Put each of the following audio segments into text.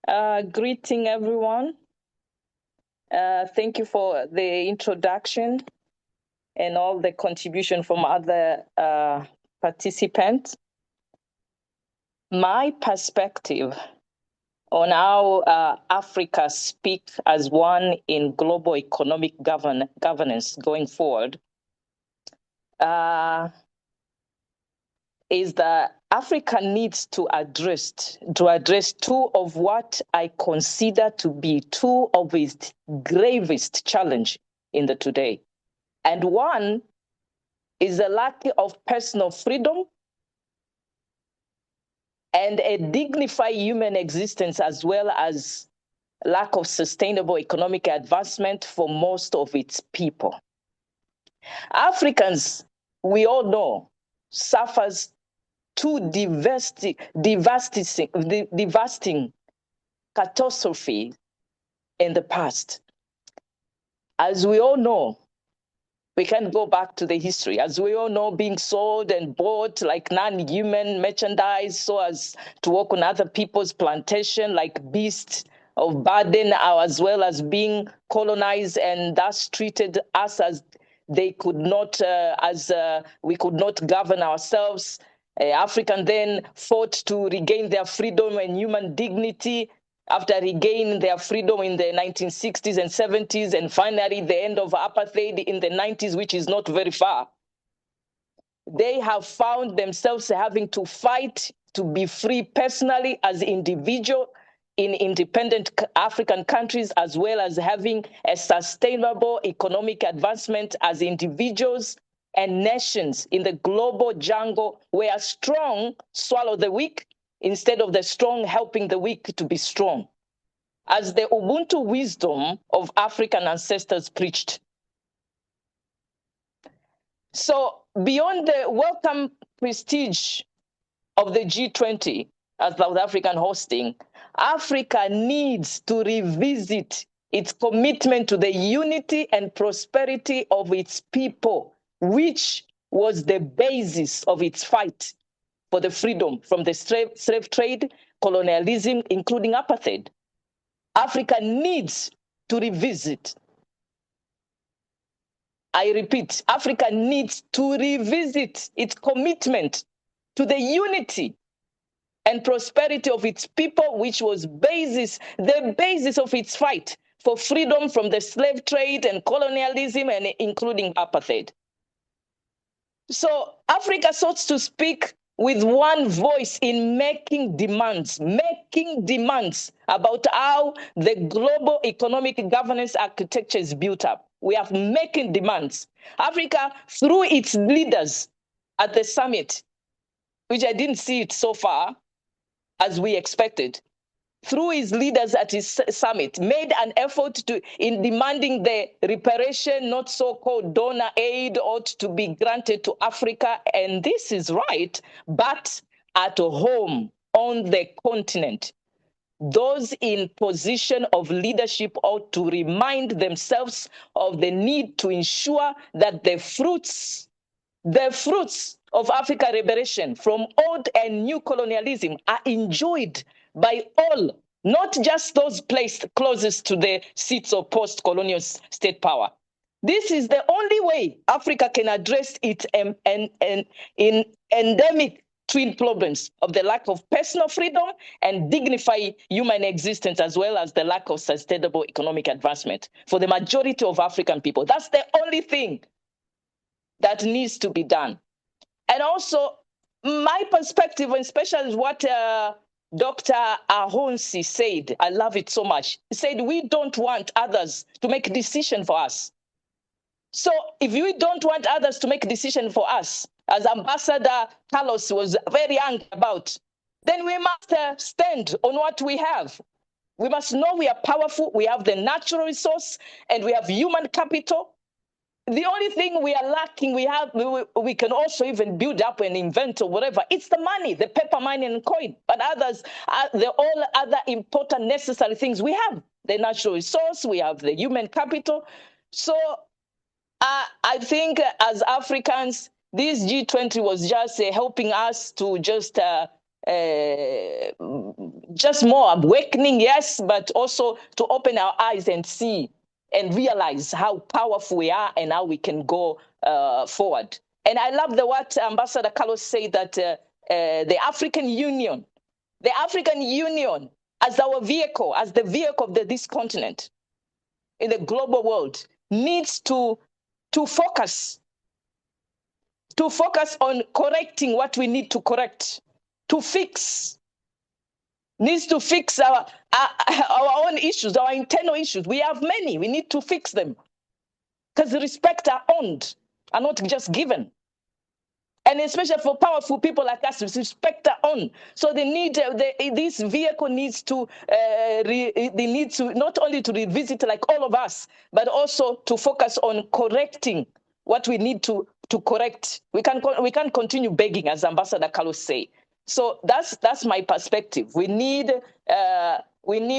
Greeting everyone. Thank you for the introduction and all the contribution from other participants. My perspective on how Africa speaks as one in global economic governance going forward is that Africa needs to address two of what I consider to be two of its gravest challenge in the today. And one is a lack of personal freedom and a dignified human existence, as well as lack of sustainable economic advancement for most of its people. Africans, we all know, suffers two devastating catastrophe in the past. As we all know, we can go back to the history. As we all know, being sold and bought like non-human merchandise so as to work on other people's plantation like beasts of burden, as well as being colonized and thus treated us as they could not, we could not govern ourselves. African then fought to regain their freedom and human dignity after regaining their freedom in the 1960s and 70s, and finally the end of apartheid in the 90s, which is not very far. They have found themselves having to fight to be free personally as individuals in independent African countries, as well as having a sustainable economic advancement as individuals and nations in the global jungle where strong swallow the weak instead of the strong helping the weak to be strong, as the Ubuntu wisdom of African ancestors preached. So beyond the welcome prestige of the G20 as South African hosting, Africa needs to revisit its commitment to the unity and prosperity of its people, which was the basis of its fight for the freedom from the slave trade, colonialism, including apartheid. Africa needs to revisit. I repeat, Africa needs to revisit its commitment to the unity and prosperity of its people, which was the basis of its fight for freedom from the slave trade and colonialism, and including apartheid. So Africa sought to speak with one voice in making demands about how the global economic governance architecture is built up. We are making demands. Africa, through its leaders at the summit, which I didn't see it so far as we expected, through his leaders at his summit, made an effort in demanding the reparation, not so-called donor aid, ought to be granted to Africa. And this is right, but at home on the continent. Those in position of leadership ought to remind themselves of the need to ensure that the fruits of Africa liberation from old and new colonialism are enjoyed by all, not just those placed closest to the seats of post-colonial state power. This is the only way Africa can address its endemic twin problems of the lack of personal freedom and dignified human existence, as well as the lack of sustainable economic advancement for the majority of African people. That's the only thing that needs to be done. And also, my perspective, especially what Dr. Ahonsi said, I love it so much. He said, we don't want others to make a decision for us. So if we don't want others to make a decision for us, as Ambassador Carlos was very angry about, then we must stand on what we have. We must know we are powerful, we have the natural resource, and we have human capital. The only thing we are lacking, we can also even build up and invent or whatever. It's the money, the paper money and coin. But others, all other important necessary things we have. The natural resource, we have the human capital. So I think as Africans, this G20 was just helping us to just just more awakening, yes, but also to open our eyes and see and realize how powerful we are and how we can go forward. And I love what Ambassador Carlos said, that the African Union as our vehicle, as the vehicle of this continent in the global world, needs to focus on correcting what we need to correct, needs to fix our own issues, our internal issues. We have many. We need to fix them, because respect are earned, are not just given. And especially for powerful people like us, respect are earned. So they need this vehicle needs to they need to not only to revisit like all of us, but also to focus on correcting what we need to correct. We can't continue begging, as Ambassador Carlos say. So that's my perspective. We need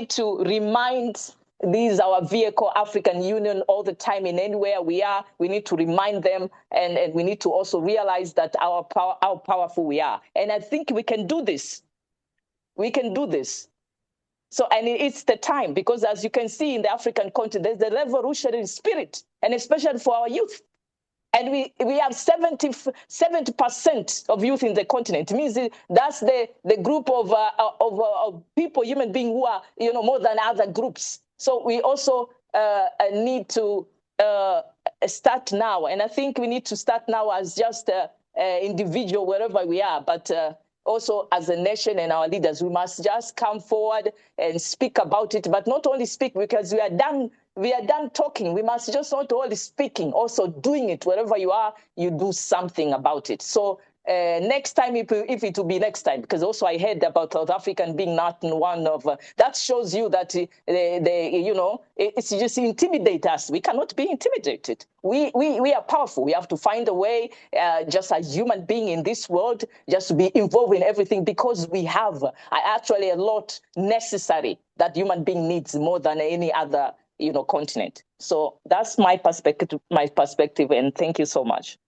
to remind our vehicle, African Union, all the time, in anywhere we are. We need to remind them, and we need to also realize that how powerful we are. And I think we can do this. We can do this. So, and it's the time, because as you can see in the African continent, there's the revolutionary spirit, and especially for our youth. And we have 70% of youth in the continent. It means that's the group of people, human beings, who are more than other groups. So we also need to start now, and I think we need to start now as just individual wherever we are, but also as a nation and our leaders. We must just come forward and speak about it, but not only speak, because we are done talking. We must just not only speaking, also doing it. Wherever you are, you do something about it. So next time, if it will be next time, because also I heard about South African being not one of that shows you that it's just intimidate us. We cannot be intimidated. We are powerful. We have to find a way, just as human being in this world, just to be involved in everything, because we have actually a lot necessary that human being needs more than any other continent. So that's my perspective, and thank you so much.